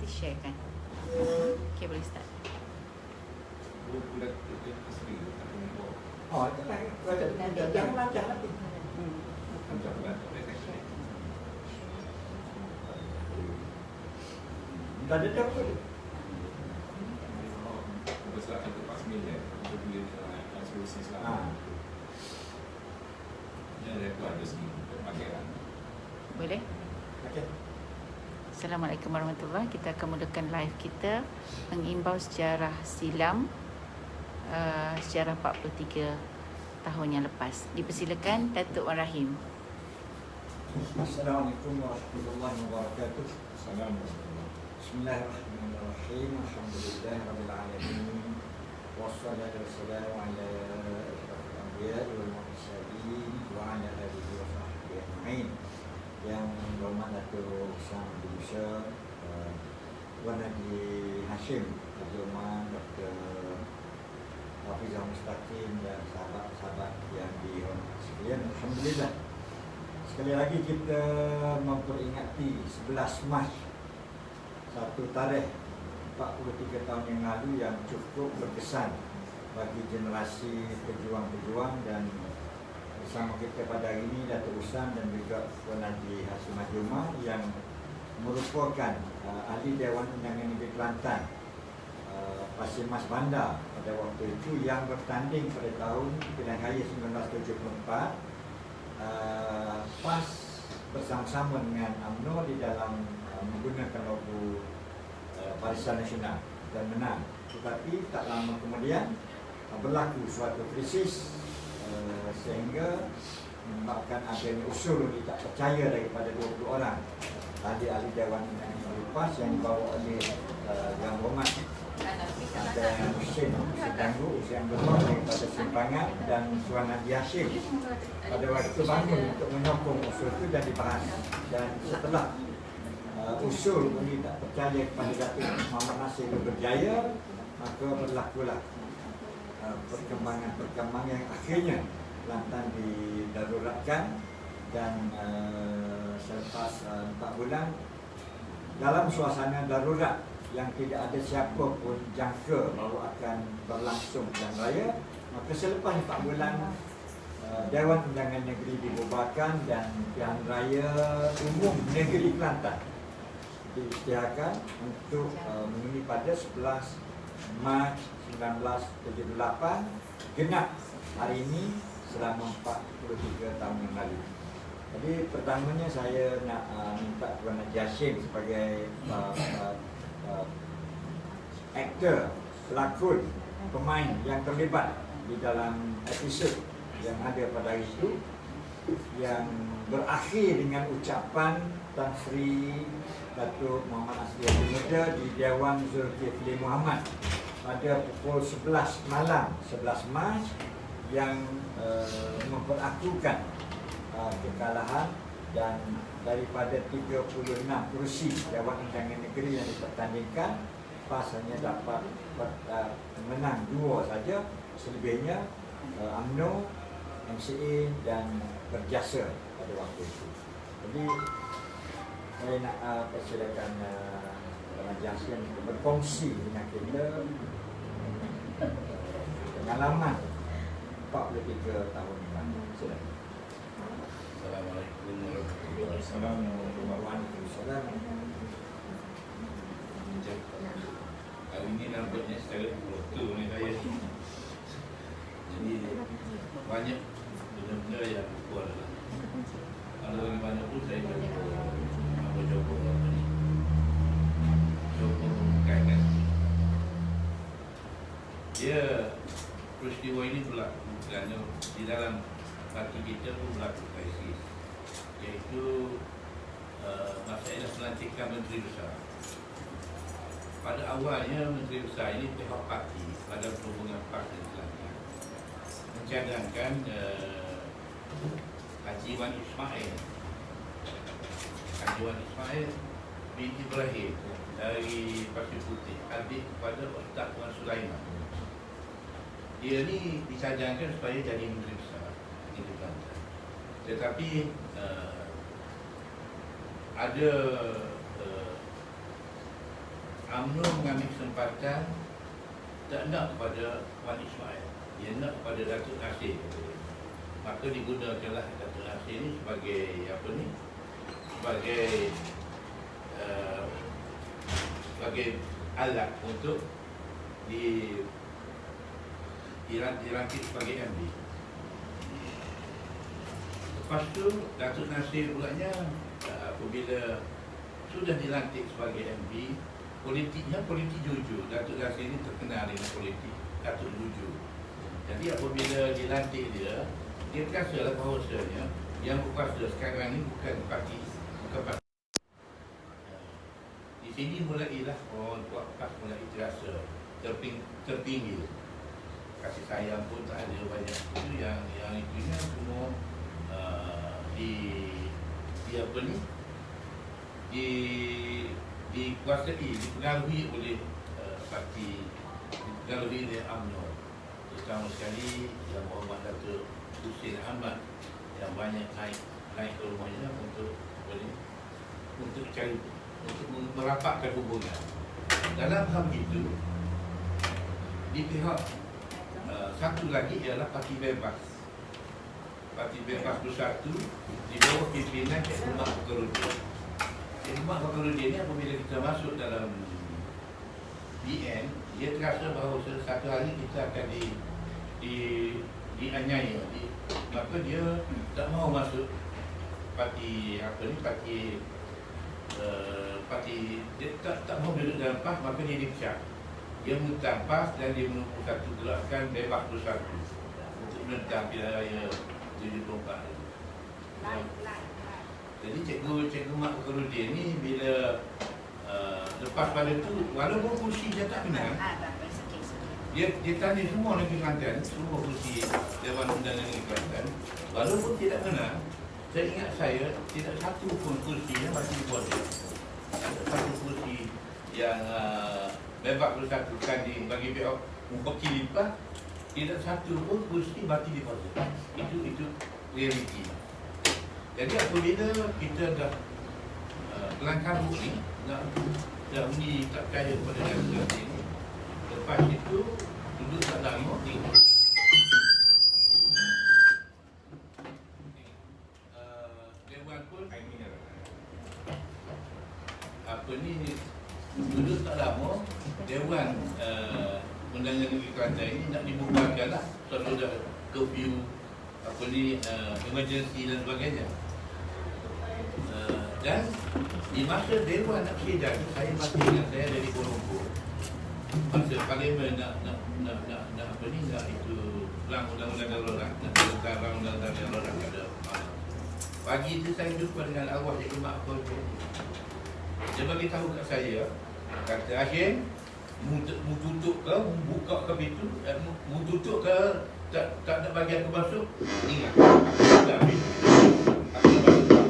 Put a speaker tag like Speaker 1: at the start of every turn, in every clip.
Speaker 1: sharekan. Okay, boleh start.
Speaker 2: Oh, jangan lancar lagi. Dah ada apa?
Speaker 3: Berserahkan ke Pak Smil untuk beli solusi selama. Jadi itu ada segi pemakiran.
Speaker 1: Boleh?
Speaker 2: Okey.
Speaker 1: Assalamualaikum warahmatullahi. Kita akan mulakan live kita mengimbau sejarah silam, sejarah 43 tahun yang lepas. Dipersilakan Datuk Wan Rahim.
Speaker 2: Assalamualaikum warahmatullahi wabarakatuh.
Speaker 3: Assalamualaikum.
Speaker 2: Bismillahirrahmanirrahim. Alhamdulillahirabbil alamin. Wassalatu wassalamu ala asyrafil anbiya'i wal mursalin wa ala alihi wa sahbihi ajma'in. Yang berhormat Datuk Sam Bisa, Wan Haji Hashim, Abdul Rahman, Dr. Hafizah Mustaqim dan sahabat-sahabat yang dihormati sekalian. Alhamdulillah. Sekali lagi kita memperingati 11 Mac, satu tarikh 43 tahun yang lalu yang cukup berkesan bagi generasi pejuang-pejuang, dan bersama kita pada hari ini Datuk Usam dan juga Puan Haji Hashim Majumah yang merupakan ahli Dewan Undangan Negeri Kelantan Pasir Mas Bandar pada waktu itu, yang bertanding pada tahun pilihan raya 1974 PAS bersama-sama dengan UMNO di dalam menggunakan logo Barisan Nasional dan menang. Tetapi tak lama kemudian berlaku suatu krisis sehingga menyebabkan adanya usul tidak percaya daripada 20 orang ahli-ahli Dewan Undangan PAS yang dibawa oleh Yang Berhormat dan Hussein Sedanggu yang berhormat daripada Simpangan dan Tuan Haji Hashim pada waktu bangun untuk menyokong usul itu dan dibahas. Dan setelah usul ini tak percaya kepada Datuk Muhammad Nasir berjaya, maka berlakulah perkembangan yang akhirnya Kelantan didaruratkan, dan selepas 4 bulan dalam suasana darurat yang tidak ada siapa pun jangka bahawa akan berlangsung pilihan raya, maka selepas 4 bulan Dewan Undangan Negeri dibubarkan dan pilihan raya umum negeri Kelantan diisytiharkan untuk mengundi pada 11 Mac 1978, genap hari ini selama 43 tahun yang lalu. Jadi pertamanya saya nak minta Tuan Haji Hashim sebagai aktor, pelakon, pemain yang terlibat di dalam episod yang ada pada hari itu, yang berakhir dengan ucapan Tan Sri Datuk Muhammad Asri Abdul Muda di Dewan Zulkifli Muhammad pada pukul 11 malam 11 Mac, yang memperakukan kekalahan, dan daripada 36 kursi Dewan Undangan Negeri yang dipertandingkan, PAS hanya dapat menang 2 saja, selebihnya UMNO, MCA dan Berjasa pada waktu itu. Jadi saya nak persilakan Haji Hashim berkongsi dengan kita pengalaman 43 tahun yang lalu. Silakan.
Speaker 3: Assalamualaikum warahmatullahi wabarakatuh. Hari ini nampaknya secara foto ni saya. Jadi banyak benda-benda yang kuat lah. Kalau lagi banyak tu saya coba kaitkan. Dia peristiwa ini berlaku kerana di dalam parti kita pun berlaku krisis, iaitu masalah pelantikan Menteri Besar. Pada awalnya Menteri Besar ini pihak parti pada perhubungan parti Kelantan mencadangkan Haji Wan Ismail binti Ibrahim dari Pasir Putih, adik kepada Ustaz Wan Sulaiman. Dia ni dicadangkan supaya jadi Menteri Besar di Kelantan. Tetapi ada UMNO mengambil kesempatan tak nak kepada Wan Ismail, dia nak kepada Datuk Nasir. Maka digunakanlah Datuk Nasir ni sebagai apa ni? Sebagai alat untuk dilantik sebagai MD. Lepas tu Datuk Nasir pulanya apabila sudah dilantik sebagai MD, politiknya politik jujur. Datuk Nasir ini terkenal dengan politik Datuk jujur. Jadi apabila dilantik dia terasa bahawasanya yang berkuasa sekarang ni bukan parti. Di sini mulailah orang PAS mulai terasa terpinggir. Kasih sayang pun tak ada banyak. Itu yang itunya semua dikuasai, dipengaruhi oleh parti, dipengaruhi oleh UMNO. Terutama sekali yang Muhammad Datuk Husin Ahmad yang banyak naik ke rumahnya untuk merapatkan hubungan. Dalam hal itu, di pihak satu lagi ialah Parti Bebas. Parti Bebas Bersatu di bawah pimpinan Cik Umar Fakhruddin. Cik Umar Fakhruddin ni apabila kita masuk dalam BN, dia terasa bahawa satu hari kita akan dianiaya. Maka dia tak mahu masuk parti dia tak mahu duduk dalam PAS, maka dia dipecat. Dia menentang PAS dan dia menempuh satu gerakan Bebas Bersatu untuk menentang pilihan raya 74. Jadi Cikgu Mak Fakhruddin ni bila lepas pada tu, walaupun kursi dia tak menang, dia tanya semua negeri Kelantan, semua kursi Dewan Undangan Negeri Kelantan, walaupun tidak menang, saya ingat tidak satu pun kursi yang masih dibuatkan. Satu kursi yang Bebas Bersatu kan bagi pihak mewakili PAS, tidak satu pun kursi mati dibuatkan. Itu realiti. Jadi apabila kita dah kelangkang ni, dah ni tak percaya kepada negara ini, lepas itu duduk tak lama Dewan pun duduk tak lama Dewan Undangan Negeri Kelantan ini nak dibubarkan lah. Kalau dah curfew emergency dan sebagainya. Dan di masa Dewan nak sidang, saya masih ingat saya ada di Kuala Lumpur. Masa Parlimen nak itu ulang undang-undang darurat, nak sekarang undang-undang darurat pada pagi itu saya jumpa dengan arwah Cikgu Mak Fakhruddin. Dia bagi tahu kat saya, kata Hashim, mu tutup ke, mu buka ke pintu, mu tutup ke, tak nak bagi aku masuk, ingat. Tak pintu. Aku masuk.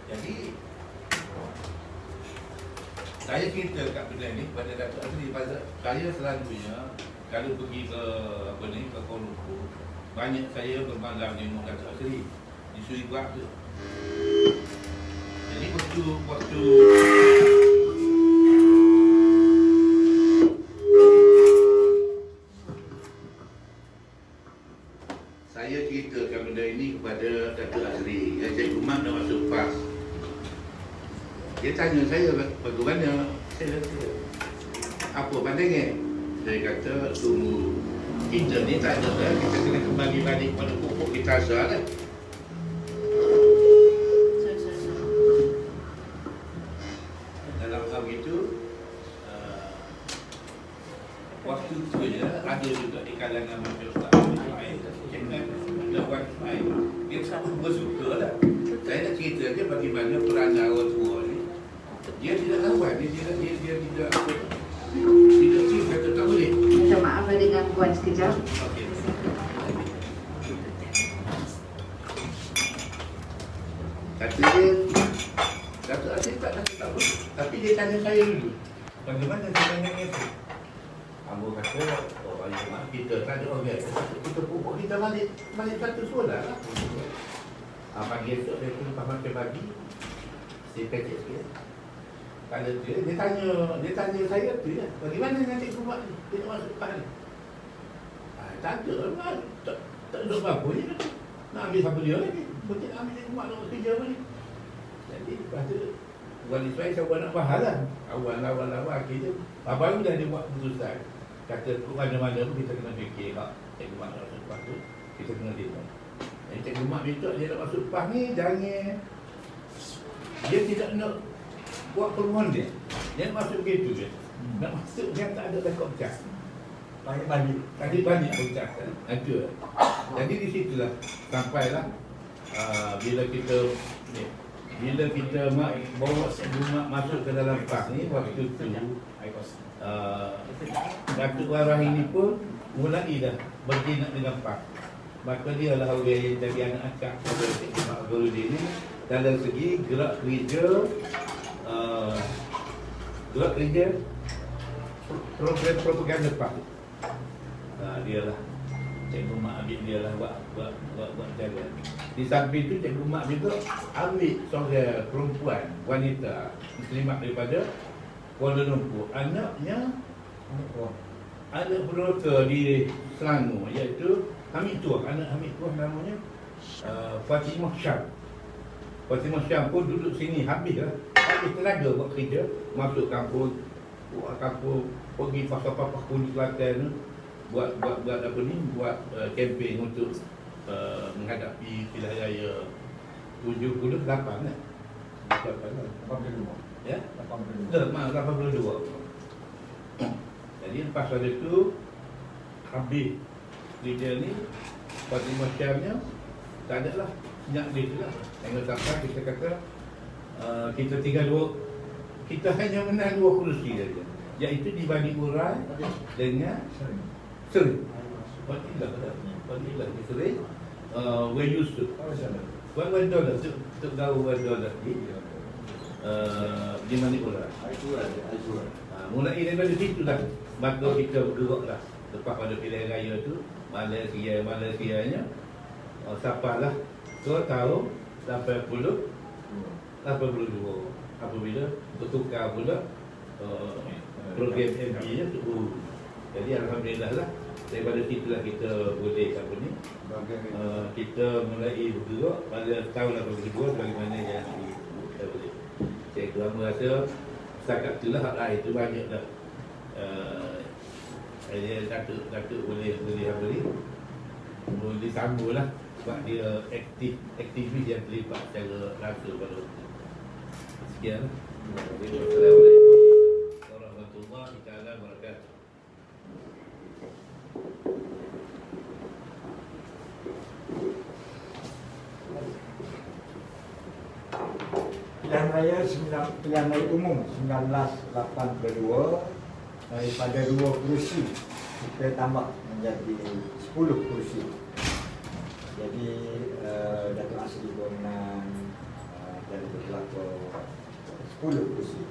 Speaker 3: Jadi saya cerita kat benda ni kepada Datuk Asri, saya selalunya kalau pergi ke ke Kuala Lumpur, banyak saya bermalam di rumah Datuk Asri di Suri Berat tu. Jadi waktu saya ceritakan benda ini kepada Datuk Asri, yang Cikgu Mak nak masuk PAS. Dia tanya saya bagaimana. Saya kata, apa pandangan? Saya kata, tunggu, kita ni tak ada, kita kena kembali balik pada pokok kita asal lah. Dalam hal itu, waktu tu je ada juga di kalangan masyarakat dia sangat bersuka lah. Saya nak cerita dia bagaimana peranan orang tua ni. Dia tidak lawan, dia tidak kata tak boleh.
Speaker 1: Minta maaf ada gangguan sekejap.
Speaker 3: Okey. Kata dia, Datuk Asri tak boleh. Tapi dia tanya saya dulu, bagaimana pandangan itu? Ambo kata, ayah kita tak ada orang kita pupuk kita balik satu sekolah lah. Pagi esok saya pun lepas makan pagi, Dia kecil sikit. Kalau dia tanya saya tu ya, bagaimana dengan cikgu mak ni? Dia nak masuk PAS ni. Tak ada lah, tak ada apa-apa je. Nak ambil siapa dia lagi? Mungkin nak ambil cikgu mak nak kerja apa ni? Jadi lepas tu, wali saya buat nak faham lah. Awal akhirnya, baru dah dia buat keputusan. Kata mana-mana pun kita kena fikir kak, cikgu mak nak masuk PAS tu, kita kena tengok. Jadi cikgu mak minta dia nak masuk PAS ni, jangan dia tidak nak buat peluang dia. Dia nak masuk begitu je. Nak masuk yang tak ada rekod pecah. Tadi banyak pecah kan. Ada. Jadi di situlah sampailah bila kita bawa cikgu mak masuk ke dalam PAS ni, waktu tu Datuk Warah ini pun mulai dah berjinak dengan PAS. Maka dia lah orang yang jadi anak akak pada cikgu mak Abduludin ni dalam segi gerak kerja program propaganda PAS. Dia lah cikgu mak ambil dia lah buat jalan. Di samping tu cikgu mak juga ambil seorang perempuan wanita muslimat daripada Kuala Lumpur, anaknya anak peroka di Selangor, iaitu Hamid Tuah. Anak Hamid Tuah namanya Fatimah Syam. Fatimah Syam pun duduk sini habis tenaga buat kerja, masuk kampung, buat kampung, pergi pasar-pasar Kuala Selatan tu, buat apa ni, buat kempen untuk menghadapi pilihan raya 78 kan?
Speaker 2: 82.
Speaker 3: Ya?
Speaker 2: 82.
Speaker 3: 82. Jadi lepas pada tu habis kerja ni, Fatimah Syamnya tak ada lah, sejak dia tu lah. Tengok sampai kita kata kita tinggal kita hanya menang 2 kerusi saja, iaitu di Bani Urai dengan Seri. Fadilah di Seri, Wan Yusuf. Wan Dolar, Tok Gau Wan Dolar di Bani Urai. Mulai daripada situ lah, maka kita bergerak lah. Lepas pada pilihan raya tu, Malaysianya sampailah ke tahun 82 apabila bertukar pula program MB nya tu. Jadi alhamdulillah lah, daripada situlah kita boleh apa ni, kita mulai bergerak pada tahun 82 bagaimana yang kita boleh. Saya rasa setakat itulah hak lain tu banyak dah. Datuk boleh apa ni, boleh sambung lah, sebab dia aktivis yang terlibat secara langsung pada waktu. Sekian. Assalamualaikum warahmatullahi wabarakatuh.
Speaker 2: Pilihan raya umum 1982 daripada 2 kerusi kita tambah menjadi 10 kerusi. Jadi Datuk Asri bermenang dari berlaku 10 kerusi.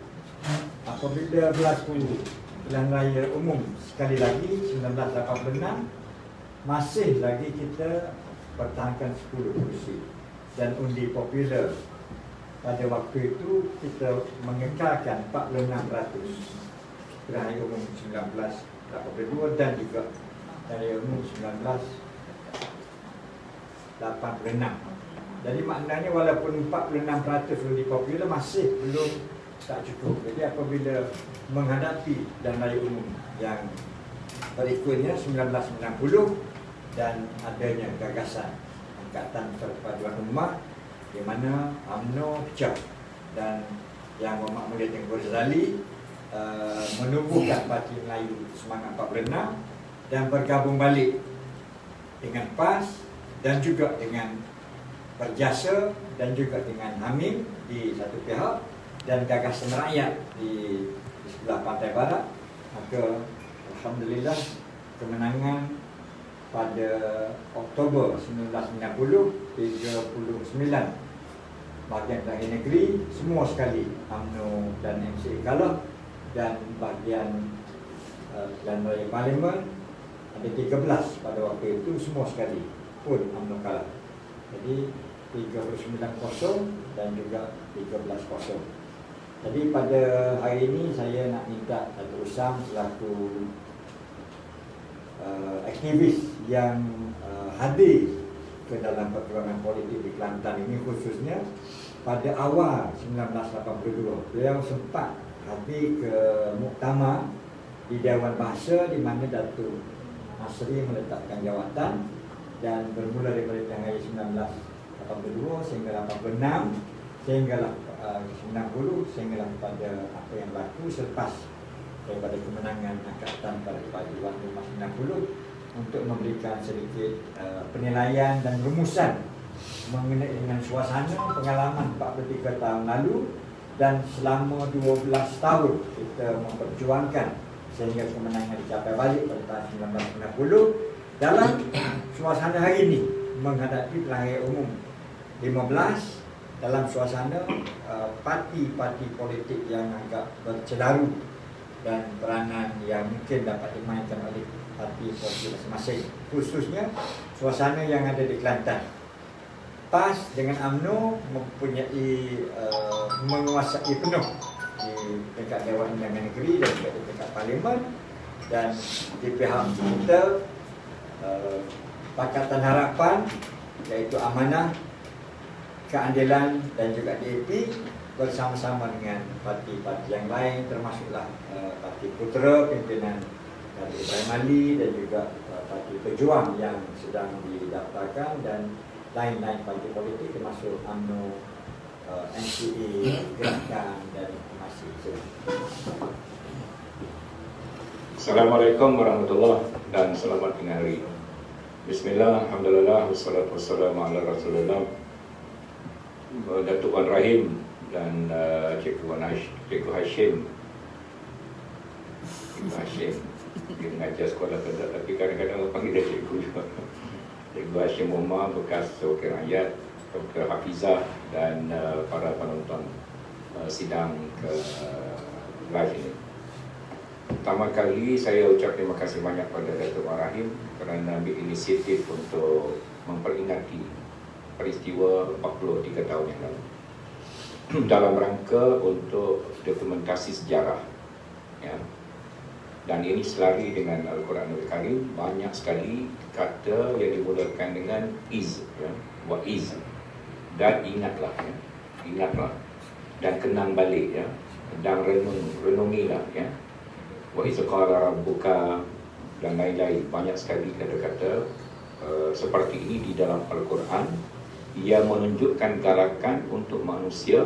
Speaker 2: Apabila berlaku pilihan raya umum sekali lagi 1986, masih lagi kita pertahankan 10 kerusi. Dan undi popular pada waktu itu kita mengekalkan 46% pilihan raya umum 1982 dan juga raya umum 1986. Jadi maknanya walaupun 46% undi popular masih belum tak cukup. Jadi apabila menghadapi dan raya umum yang berikutnya 1990 dan adanya gagasan Angkatan Perpaduan Ummah di mana UMNO pecah dan Yang Berhormat Mulia Tengku Razali menubuhkan Parti Melayu Semangat 46 dan bergabung balik dengan PAS dan juga dengan Berjasa dan juga dengan Hamim di satu pihak dan Gagasan Rakyat di sebelah Pantai Barat. Maka alhamdulillah kemenangan pada Oktober 1990, 39 bahagian terakhir negeri semua sekali UMNO dan MCA kalah, dan bahagian Pilihan Raya Parlimen ada 13 pada waktu itu semua sekali pun UMNO kalah. Jadi 39-0 dan juga 13-0. Jadi pada hari ini saya nak minta Datuk Usam selaku aktivis yang hadir ke dalam perjuangan politik di Kelantan ini, khususnya pada awal 1982 beliau sempat hadir ke muktamar di Dewan Bahasa di mana Datuk Nasri meletakkan jawatan, dan bermula daripada tahun 1982 sehingga 86 sehinggalah 90 sehinggalah pada apa yang berlaku selepas daripada kemenangan angkatan pada waktu 90 untuk memberikan sedikit penilaian dan rumusan mengenai dengan suasana pengalaman 43 tahun lalu dan selama 12 tahun kita memperjuangkan sehingga kemenangan dicapai balik pada tahun 1990 dalam suasana hari ini menghadapi pilihan umum 15 dalam suasana parti-parti politik yang agak bercelaru dan peranan yang mungkin dapat dimainkan oleh parti politik masing-masing, khususnya suasana yang ada di Kelantan. PAS dengan UMNO mempunyai menguasai penuh di tingkat Dewan Undangan Negeri dan juga di tingkat Parlimen, dan di pihak kita Pakatan Harapan iaitu Amanah, Keadilan dan juga DAP bersama-sama dengan parti-parti yang lain, termasuklah Parti Putera pimpinan dari Ibrahim Ali dan juga Parti Pejuang yang sedang didaftarkan, dan lain-lain parti politik termasuk UMNO, NCA, Gerakan dan masih.
Speaker 4: Assalamualaikum warahmatullahi dan selamat tengah hari. Bismillah, alhamdulillah, wassalatu wassalamu ala rasulullah. Datuk Wan Rahim dan Cikgu Hashim. Cikgu Hashim, dia mengajar sekolah kedai, tapi kadang-kadang orang panggil dia cikgu juga. Cikgu Hashim Umar, bekas wakil rakyat, Dr. Hafizah dan para penonton sidang ke live ini. Pertama kali saya ucap terima kasih banyak pada Datuk Wan Rahim kerana ambil inisiatif untuk memperingati peristiwa 43 tahun yang lalu dalam rangka untuk dokumentasi sejarah, ya. Dan ini selari dengan Al-Quranul Karim. Banyak sekali kata yang dimulakan dengan is, ya. Wa is, dan ingatlah, ya. Ingatlah dan kenang balik, ya. Dan renungilah, ya. Wa iz qala rabbuka dan lain-lain. Banyak sekali kata-kata seperti ini di dalam Al-Quran yang menunjukkan gerakan untuk manusia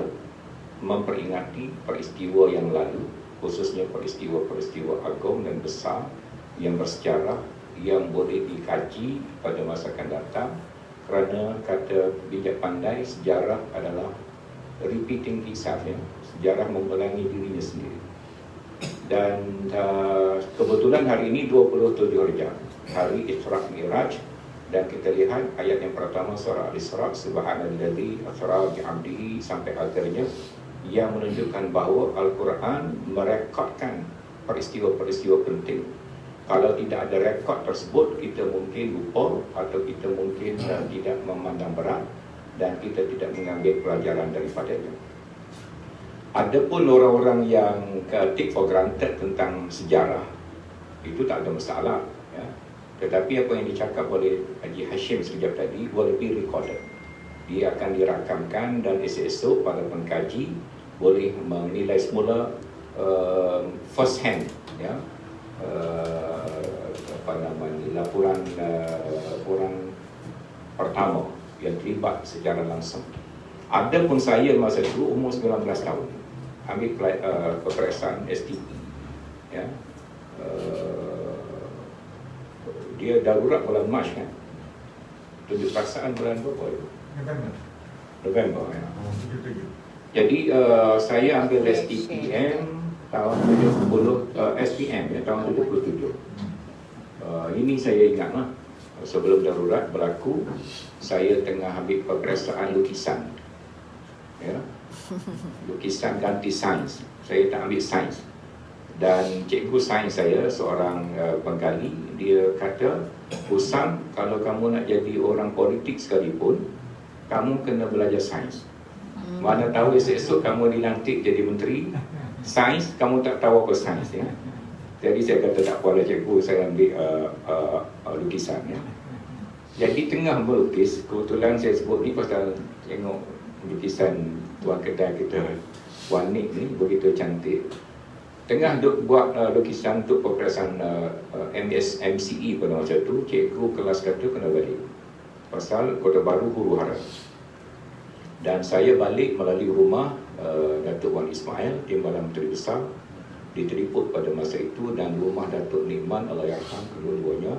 Speaker 4: memperingati peristiwa yang lalu, khususnya peristiwa-peristiwa agung dan besar yang bersejarah yang boleh dikaji pada masa akan datang, kerana kata bijak pandai, sejarah adalah repeating itself, ya. Sejarah mengulangi dirinya sendiri. Dan kebetulan hari ini 27 Rejab, hari Isra Mi'raj. Dan kita lihat ayat yang pertama surah Al-Isra, Subhanalladzi asra bi'abdihi sampai akhirnya, yang menunjukkan bahawa Al-Quran merekodkan peristiwa-peristiwa penting. Kalau tidak ada rekod tersebut, kita mungkin lupa atau kita mungkin tidak memandang berat dan kita tidak mengambil pelajaran daripadanya. Adapun orang-orang yang take for granted tentang sejarah, itu tak ada masalah, ya. Tetapi apa yang dicakap oleh Haji Hashim sekejap tadi will be recorded. Dia akan dirakamkan dan esok para pengkaji boleh menilai semula first hand, ya, laporan pertama yang terlibat secara langsung. Ada pun saya masa itu umur 19 tahun ambil peperiksaan STP, ya. Dia darurat bulan Mac, kan. Tunjuk paksaan bulan berapa itu? November, ya. Jadi saya ambil STPM tahun 70, SPM, ya, tahun 77. Ini saya ingatlah, sebelum darurat berlaku, saya tengah ambil peperiksaan lukisan, ya. Lukisan ganti sains. Saya tak ambil sains. Dan cikgu sains saya, seorang penggali, dia kata, Usam, kalau kamu nak jadi orang politik sekalipun, kamu kena belajar sains. Mana tahu esok-esok kamu dilantik jadi menteri sains, kamu tak tahu apa sains ya. Jadi saya kata tak apalah cikgu, saya ambil lukisan ya. Jadi tengah melukis, kebetulan saya sebut ni pasal tengok lukisan tuan kedai kita Wan Nik ni begitu cantik. Tengah duk buat lukisan untuk peperasan MCE pada masa tu, cikgu kelas kata kena balik pasal Kota Baru huru hara. Dan saya balik melalui rumah Datuk Wan Ismail, Timbalan Menteri Besar, diteriput pada masa itu, dan rumah Datuk Nikman Allahyarham kedua-duanya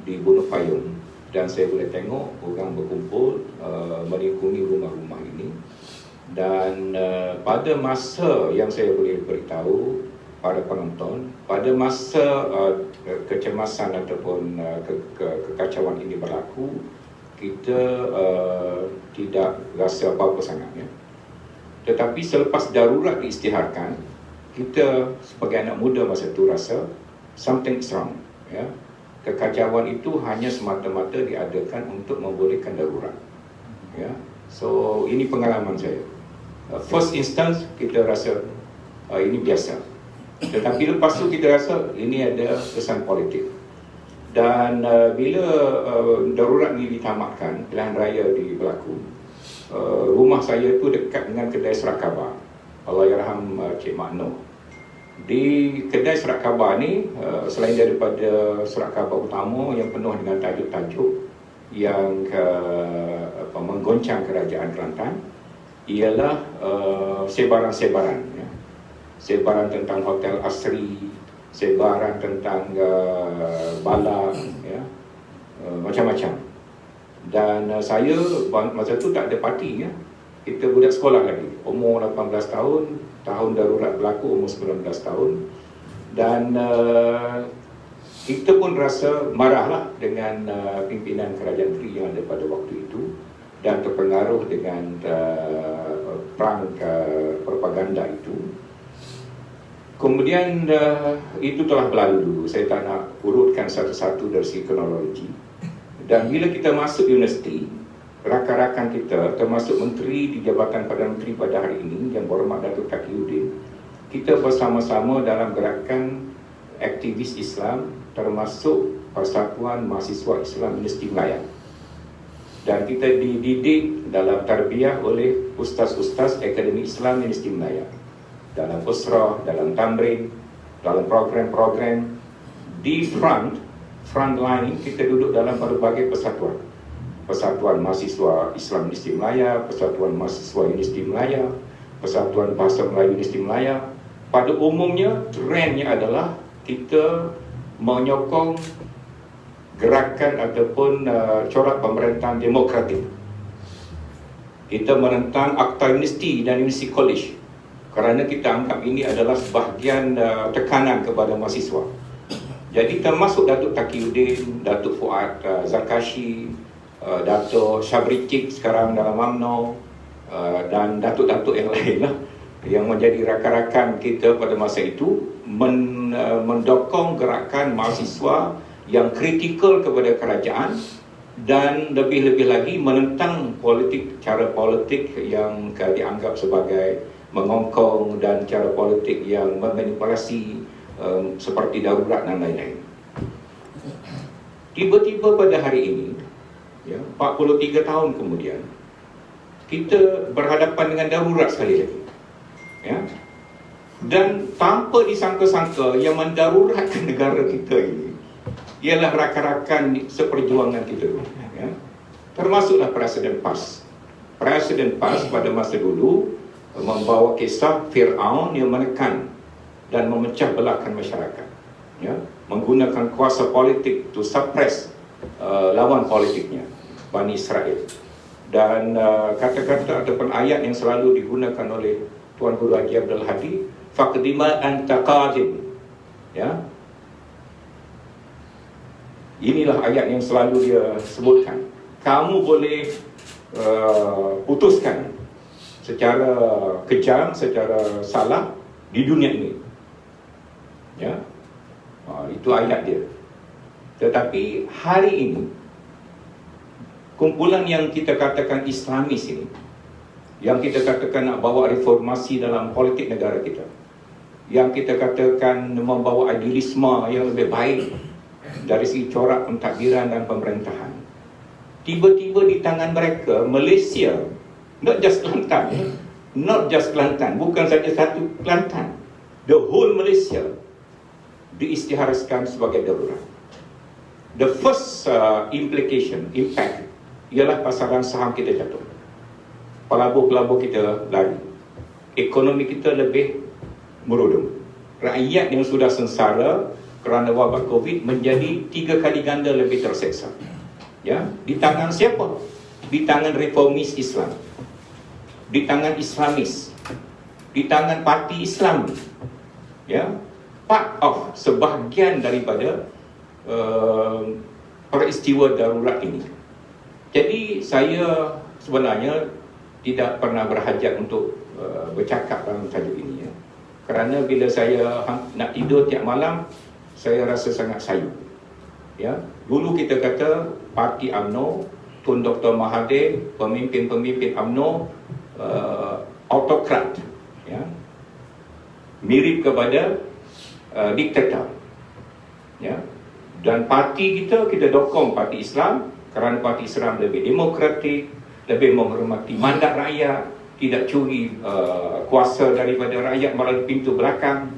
Speaker 4: di Gunung Payung. Dan saya boleh tengok orang berkumpul melingkungi rumah-rumah ini. Dan pada masa yang saya boleh beritahu pada penonton, pada masa kecemasan ataupun kekacauan ini berlaku, kita tidak rasa apa-apa sangat ya. Tetapi selepas darurat diisytiharkan, kita sebagai anak muda masa itu rasa something is wrong ya. Kekacauan itu hanya semata-mata diadakan untuk membolehkan darurat ya. So ini pengalaman saya. First instance kita rasa ini biasa, tetapi lepas tu kita rasa ini ada kesan politik. Dan bila darurat ini ditamatkan, pilihan raya berlaku, rumah saya tu dekat dengan kedai Serat Khabar Allahyarham Cik Mak Noh. Di kedai Serat Khabar ni, selain daripada Serat Khabar utama yang penuh dengan tajuk-tajuk yang menggoncang kerajaan Kelantan, ialah sebaran-sebaran ya. Sebaran tentang Hotel Asri, sebaran tentang bala ya, macam-macam. Dan saya masa tu tak ada parti ya. Kita budak sekolah lagi, umur 18 tahun, tahun darurat berlaku umur 19 tahun. Dan kita pun rasa marahlah dengan pimpinan kerajaan negeri yang ada pada waktu itu, dan terpengaruh dengan perang propaganda itu. Kemudian itu telah berlalu dulu. Saya tak nak urutkan satu-satu dari segi kronologi. Dan bila kita masuk universiti, rakan-rakan kita, termasuk menteri di Jabatan Perdana Menteri pada hari ini, Yang Berhormat Datuk Taqiyuddin, kita bersama-sama dalam gerakan aktivis Islam, termasuk Persatuan Mahasiswa Islam Universiti Melayu. Dan kita dididik dalam tarbiyah oleh ustaz-ustaz Akademi Islam Universiti Melayu, dalam usrah, dalam tamrin, dalam program-program. Di front line kita duduk dalam berbagai persatuan. Persatuan Mahasiswa Islam Universiti Melayu, Persatuan Mahasiswa Universiti Melayu, Persatuan Bahasa Melayu Universiti Melayu. Pada umumnya trendnya adalah kita menyokong gerakan ataupun corak pemerintahan demokratik. Kita menentang Akta Universiti dan Universiti College kerana kita anggap ini adalah sebahagian tekanan kepada mahasiswa. Jadi termasuk Datuk Taqiyuddin, Datuk Fuad Zarkashi, Datuk Syabri Cik sekarang dalam UMNO, dan datuk-datuk yang lain lah, yang menjadi rakan-rakan kita pada masa itu, mendokong gerakan mahasiswa yang kritikal kepada kerajaan, dan lebih-lebih lagi menentang cara politik yang dianggap sebagai mengongkong, dan cara politik yang memanipulasi seperti darurat dan lain-lain. Tiba-tiba pada hari ini ya, 43 tahun kemudian, kita berhadapan dengan darurat sekali lagi ya. Dan tanpa disangka-sangka, yang mendaruratkan negara kita ini ialah rakan-rakan seperjuangan kita ya. Termasuklah Presiden PAS. Presiden PAS pada masa dulu membawa kisah Fir'aun yang menekan dan memecah belahkan masyarakat ya, menggunakan kuasa politik to suppress lawan politiknya, Bani Israel. Dan kata-kata ataupun ayat yang selalu digunakan oleh Tuan Guru Haji Abdul Hadi, faqdima anta qadim ya. Inilah ayat yang selalu dia sebutkan. Kamu boleh putuskan secara kejam, secara salah di dunia ini ya. Itu ayat dia. Tetapi hari ini, kumpulan yang kita katakan Islamis ini yang kita katakan nak bawa reformasi dalam politik negara kita, yang kita katakan membawa idealisme yang lebih baik dari segi corak pentadbiran dan pemerintahan. Tiba-tiba di tangan mereka, Malaysia, not just Kelantan, bukan saja satu Kelantan, the whole Malaysia diisytiharkan sebagai darurat. The first impact ialah pasaran saham kita jatuh. Pelabur-pelabur kita lari. Ekonomi kita lebih merudum. Rakyat yang sudah sengsara kerana wabak COVID menjadi 3 kali ganda lebih terseksa. Ya, di tangan siapa? Di tangan reformis Islam, di tangan Islamis, di tangan parti Islam. Ya, part of sebahagian daripada peristiwa darurat ini. Jadi saya sebenarnya tidak pernah berhajat untuk bercakap dalam tajuk ini, ya. Kerana bila saya nak tidur tiap malam, saya rasa sangat sayu. Ya, dulu kita kata parti UMNO, Tun Dr. Mahathir, pemimpin-pemimpin UMNO autokrat, ya, mirip kepada diktator, ya. Dan parti kita dokong parti Islam kerana parti Islam lebih demokratik, lebih menghormati mandat rakyat, tidak curi kuasa daripada rakyat melalui pintu belakang,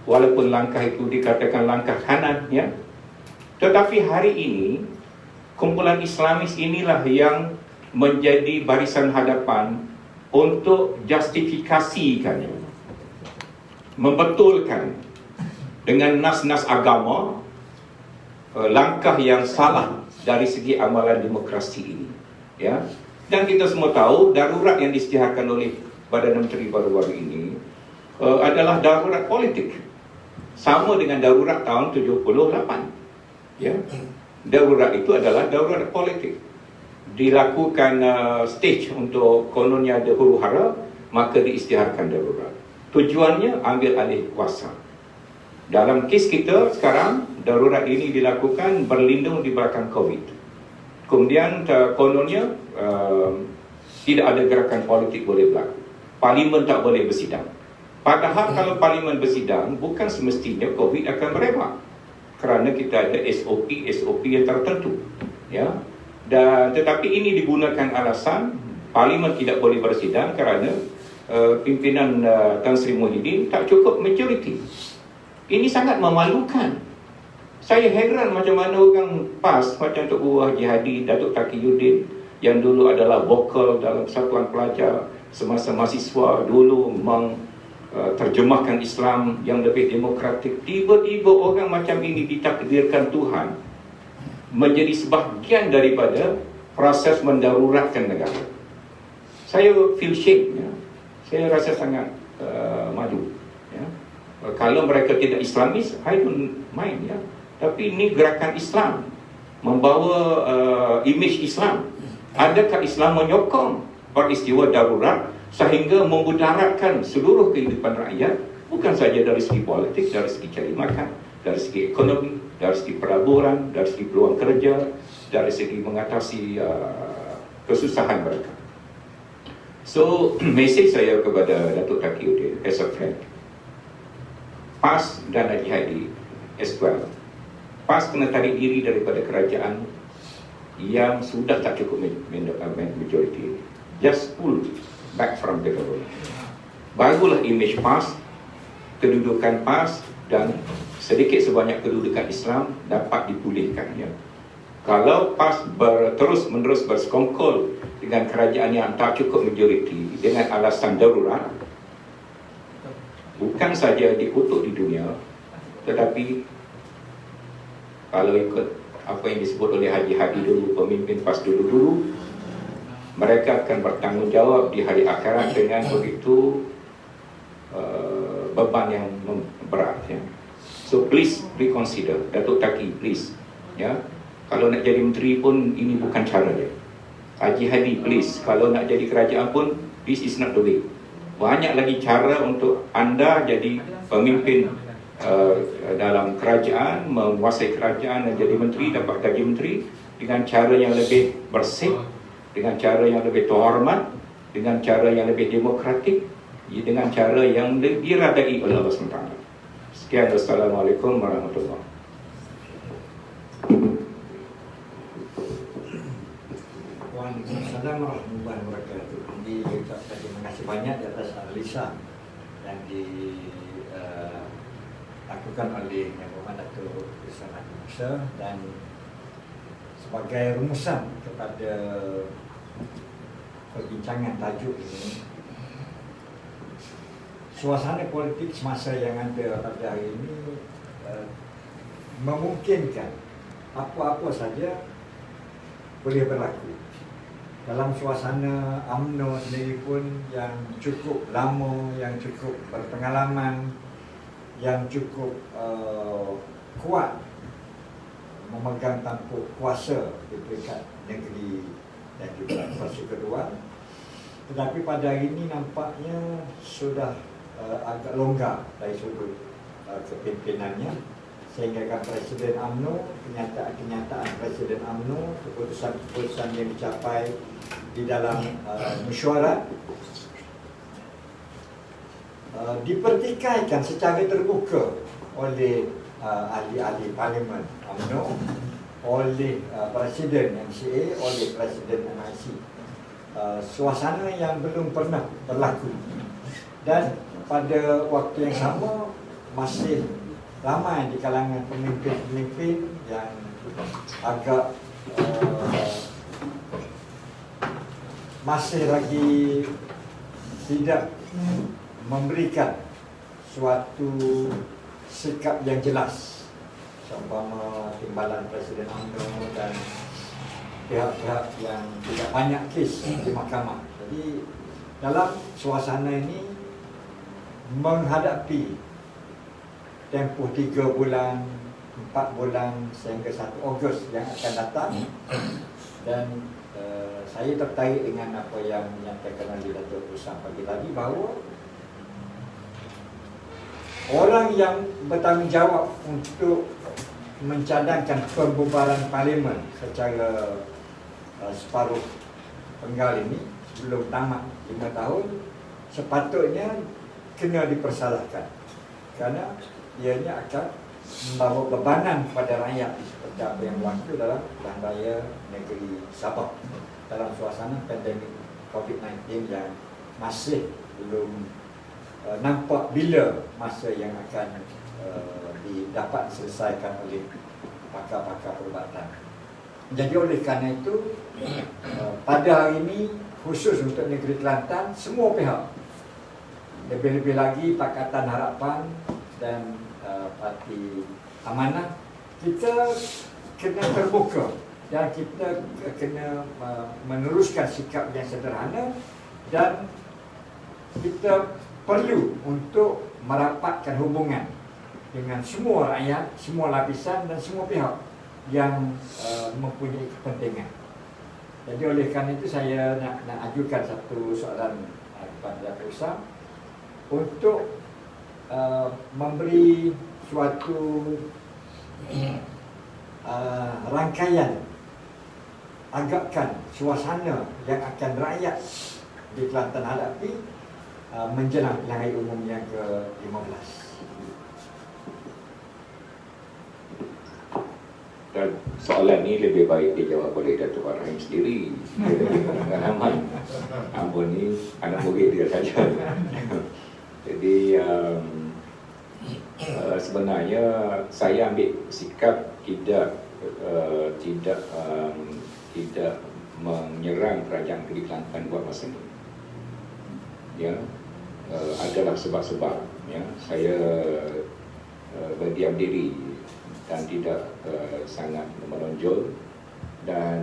Speaker 4: walaupun langkah itu dikatakan langkah kanan, ya. Tetapi hari ini kumpulan Islamis inilah yang menjadi barisan hadapan untuk justifikasikan, membetulkan dengan nas-nas agama langkah yang salah dari segi amalan demokrasi ini, ya. Dan kita semua tahu darurat yang diisytiharkan oleh Badan Menteri baru-baru ini adalah darurat politik, sama dengan darurat tahun 78. Ya, darurat itu adalah darurat politik. Dilakukan stage untuk kononnya ada huru hara, maka diisytiharkan darurat. Tujuannya ambil alih kuasa. Dalam kes kita sekarang, darurat ini dilakukan berlindung di belakang COVID. Kemudian kononnya tidak ada gerakan politik boleh berlaku. Parlimen tak boleh bersidang. Padahal kalau parlimen bersidang, bukan semestinya COVID akan merebak. Kerana kita ada SOP yang tertentu, ya. Dan tetapi ini digunakan alasan parlimen tidak boleh bersidang kerana pimpinan Tan Sri Muhyiddin tak cukup majoriti. Ini sangat memalukan. Saya heran macam mana orang PAS macam Tok Guru Haji Hadi, Datuk Taqiyuddin yang dulu adalah vokal dalam Persatuan Pelajar semasa mahasiswa, dulu terjemahkan Islam yang lebih demokratik. Tiba-tiba orang macam ini ditakdirkan Tuhan menjadi sebahagian daripada proses mendaruratkan negara. Saya feel shame, ya. Saya rasa sangat malu, ya. Kalau mereka tidak Islamis, I don't mind, ya. Tapi ini gerakan Islam, membawa image Islam. Adakah Islam menyokong peristiwa darurat sehingga memudaratkan seluruh kehidupan rakyat, bukan saja dari segi politik, dari segi cari makan, dari segi ekonomi, dari segi pelaburan, dari segi peluang kerja, dari segi mengatasi kesusahan mereka. So, mesej saya kepada Datuk Taqiyuddin as a friend, PAS dan Haji Hadi as well. PAS kena tarik diri daripada kerajaan yang sudah tak cukup majority. Just pull back from the government. Barulah image PAS, kedudukan PAS dan sedikit sebanyak kedudukan Islam dapat dipulihkan, ya. Kalau PAS terus-menerus bersekongkol dengan kerajaan yang tak cukup majoriti dengan alasan darurat, bukan saja dikutuk di dunia, tetapi kalau ikut apa yang disebut oleh Haji Hadi dulu, pemimpin PAS dulu-dulu, mereka akan bertanggungjawab di hari akhirat dengan begitu beban yang berat, ya. So please reconsider, Datuk Taqi, please, ya. Kalau nak jadi menteri pun ini bukan cara dia. Haji Hadi, please, kalau nak jadi kerajaan pun this is not the way. Banyak lagi cara untuk anda jadi pemimpin dalam kerajaan, menguasai kerajaan dan jadi menteri, dapat gaji menteri dengan cara yang lebih bersih, dengan cara yang lebih terhormat, dengan cara yang lebih demokratik, dengan cara yang diradai oleh Allah SWT. Sekian, wassalamualaikum warahmatullahi wabarakatuh.
Speaker 2: Waalaikumsalam warahmatullahi wabarakatuh. Jadi terima kasih banyak di atas analisa yang dilakukan oleh Yang Berhormat Datuk Islam Haji Musa, dan sebagai rumusan kepada perbincangan tajuk ini, suasana politik semasa yang ada pada hari ini memungkinkan apa-apa saja boleh berlaku. Dalam suasana UMNO sendiri pun yang cukup lama, yang cukup berpengalaman, yang cukup kuat memegang tampuk kuasa di peringkat negeri dan juga kuasa kedua. Tetapi pada hari ini nampaknya sudah agak longgar dari sudut kepimpinannya, sehingga Presiden UMNO, kenyataan Presiden UMNO, keputusan-keputusan yang dicapai di dalam mesyuarat dipertikaikan secara terbuka oleh ahli-ahli Parlimen UMNO, oleh Presiden MCA, oleh Presiden MIC. Suasana yang belum pernah berlaku, dan pada waktu yang sama masih ramai di kalangan pemimpin-pemimpin yang agak masih lagi tidak memberikan suatu sikap yang jelas, seumpama timbalan Presiden UMNO dan pihak-pihak yang tidak banyak kes di mahkamah. Jadi dalam suasana ini menghadapi tempoh 3 bulan, 4 bulan sehingga 1 Ogos yang akan datang, dan saya tertarik dengan apa yang dinyatakan oleh Datuk Usam pagi tadi, bahawa orang yang bertanggungjawab untuk mencadangkan pembubaran Parlimen secara separuh penggal ini sebelum tamat 5 tahun sepatutnya kena dipersalahkan, kerana ianya akan membawa bebanan pada rakyat seperti apa yang berlaku dalam pilihan raya negeri Sabah dalam suasana pandemik COVID-19 yang masih belum nampak bila masa yang akan dapat diselesaikan oleh pakar-pakar perubatan. Jadi oleh kerana itu, pada hari ini khusus untuk negeri Kelantan, semua pihak, lebih-lebih lagi Pakatan Harapan dan Parti Amanah, kita kena terbuka dan kita kena meneruskan sikap yang sederhana, dan kita perlu untuk merapatkan hubungan dengan semua rakyat, semua lapisan dan semua pihak yang mempunyai kepentingan. Jadi oleh kerana itu saya nak ajukan satu soalan kepada Datuk Usam untuk memberi suatu rangkaian agakkan suasana yang akan rakyat di Kelantan hadapi menjelang pilihan raya umum yang ke-15.
Speaker 4: Dan soalan ni lebih baik dijawab oleh Datuk Rahim sendiri. Pengalaman Ambon ni anak murid dia saja. Jadi sebenarnya saya ambil sikap tidak menyerang kerajaan negeri Kelantan buat masa ini. Ya, adalah sebab-sebab. Ya, saya berdiam diri dan tidak sangat menonjol, dan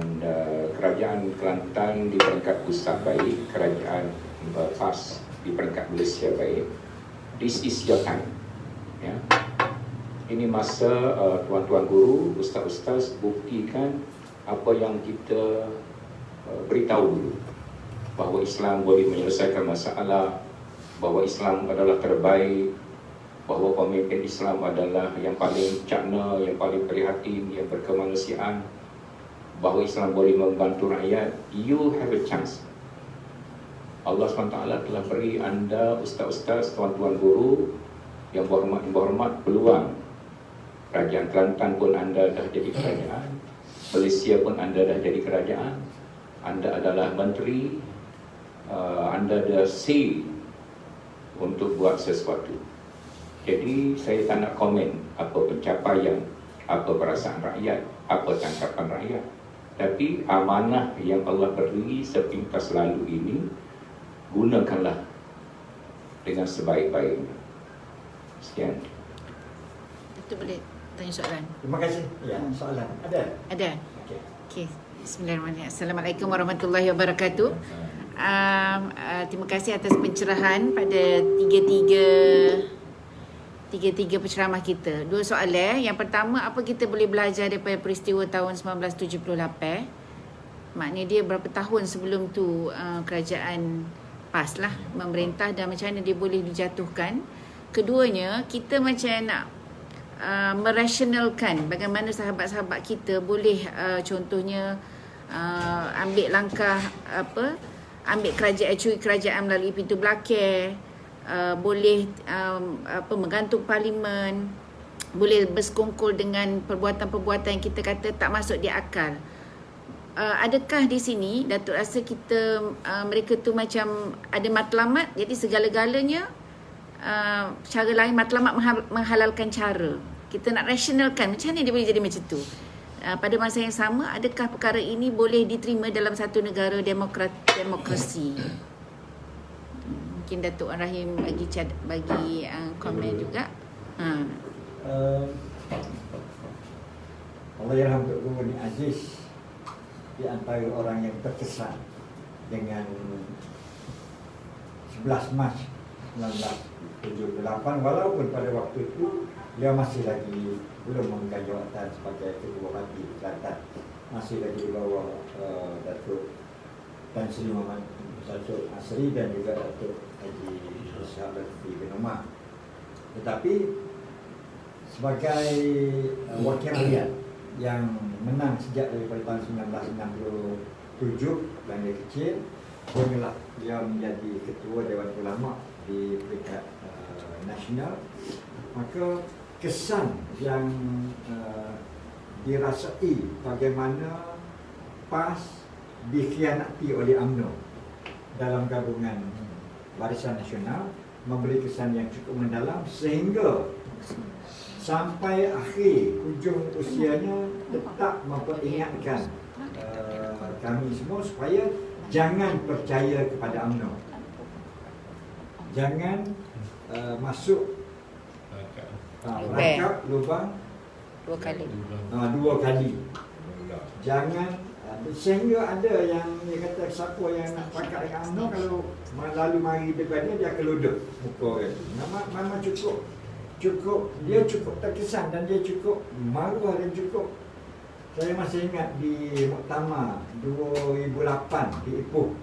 Speaker 4: kerajaan Kelantan di peringkat pusat baik, kerajaan PAS di peringkat Malaysia baik. This is your time. Ya. Ini masa tuan-tuan guru, ustaz-ustaz buktikan apa yang kita beritahu dulu, bahawa Islam boleh menyelesaikan masalah, bahawa Islam adalah terbaik, bahawa pemimpin Islam adalah yang paling cakna, yang paling prihatin, yang berkemanusiaan, bahawa Islam boleh membantu rakyat. You have a chance. Allah SWT telah beri anda ustaz-ustaz, tuan-tuan guru yang berhormat peluang. Kerajaan Kelantan pun anda dah jadi kerajaan, Malaysia pun anda dah jadi kerajaan, anda adalah menteri, anda ada say untuk buat sesuatu. Jadi saya tak nak komen apa pencapaian, apa perasaan rakyat, apa tangkapan rakyat. Tapi amanah yang Allah beri sepintas lalu ini, gunakanlah dengan sebaik-baiknya. Sekian.
Speaker 1: Itu boleh tanya soalan?
Speaker 2: Terima kasih. Ya, soalan ada?
Speaker 1: Ada?
Speaker 2: Okey.
Speaker 1: Okey. Bismillahirrahmanirrahim. Assalamualaikum warahmatullahi wabarakatuh. Terima kasih atas pencerahan pada tiga penceramah kita. Dua soalan. Yang pertama, apa kita boleh belajar daripada peristiwa tahun 1978? Maknanya dia berapa tahun sebelum tu kerajaan PAS lah memerintah, dan macam mana dia boleh dijatuhkan. Keduanya, kita macam nak merasionalkan bagaimana sahabat-sahabat kita boleh contohnya ambil langkah ambil curi kerajaan melalui pintu belakang, boleh menggantung parlimen, boleh bersekongkol dengan perbuatan-perbuatan yang kita kata tak masuk di akal. Adakah di sini Datuk rasa kita mereka tu macam ada matlamat, jadi segala-galanya cara lain matlamat menghalalkan cara. Kita nak rasionalkan macam mana dia boleh jadi macam tu. Pada masa yang sama, adakah perkara ini boleh diterima dalam satu negara demokrasi? Mungkin Datuk Rahim bagi komen juga.
Speaker 2: Allah yarham Tok Guru ni Aziz di antara orang yang terkesan dengan 11 Mac 1978, walaupun pada waktu itu dia masih lagi belum memegang jawatan sebagai ketua parti Kelantan, masih lagi di bawah Datuk Tan Sri Muhammad Datuk Asri dan juga Datuk Haji Ishaq Lutfi bin Omar. Tetapi sebagai wakil rakyat yang menang sejak daripada tahun 1967 dan dia kecil, barulah dia menjadi ketua Dewan Ulama di peringkat nasional. Maka kesan yang dirasai bagaimana PAS dikhianati oleh UMNO dalam gabungan Barisan Nasional memberi kesan yang cukup mendalam, sehingga sampai akhir hujung usianya tetap memperingatkan kami semua supaya jangan percaya kepada UMNO, jangan masuk rakap lubang
Speaker 1: dua kali. Jangan, sehingga ada yang dia kata siapa yang nak pakat dengan UMNO, kalau lalu mari dekat dia akan luduk muka dia. Memang cukup dia cukup terkesan dan dia cukup marah dan cukup. Saya masih ingat di muktamar 2008 di Ipoh,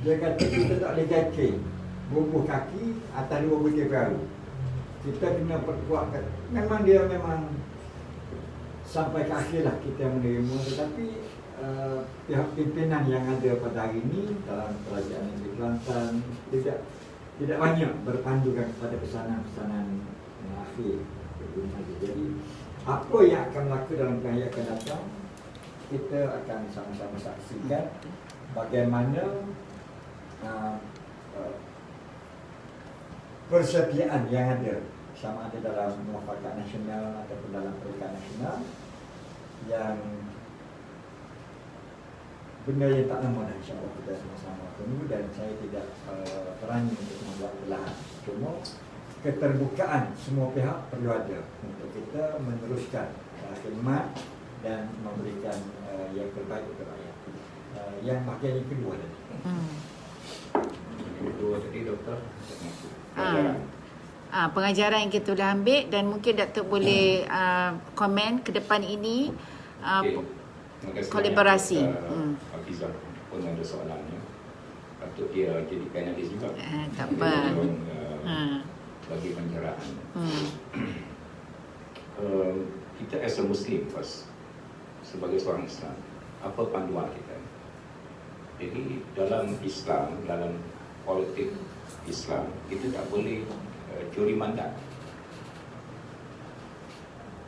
Speaker 1: dia kata kita tak boleh kaki bubuh kaki atas 2 butir perahu, kita kena perkuatkan. Memang dia sampai ke akhir lah kita menerima. Tetapi pihak pimpinan yang ada pada hari ini dalam kerajaan negeri Kelantan tidak banyak berpandukan kepada pesanan-pesanan akhir. Jadi apa yang akan berlaku dalam hari akan datang, kita akan sama-sama saksikan bagaimana persetiaan yang ada, sama ada dalam muafakat nasional ataupun dalam peringkat nasional, yang benda yang tak lama dah, insyaAllah kita sama-sama tunggu. Dan saya tidak berani untuk membuat belahan, cuma keterbukaan semua pihak perlu ada untuk kita meneruskan khidmat dan memberikan yang terbaik untuk rakyat. Yang bahagian yang kedua tadi.
Speaker 4: Yang kedua tadi Doktor,
Speaker 1: pengajaran yang kita boleh ambil, dan mungkin Datuk boleh komen ke depan ini. Kolaborasi.
Speaker 4: Hafizah pun ada soalannya. Patut dia jadi panelis juga.
Speaker 1: Tak apa.
Speaker 4: Bagi pencerahan. Kita as a Muslim first, sebagai seorang Islam, apa panduan kita? Jadi dalam Islam, dalam politik Islam, itu tak boleh curi mandat.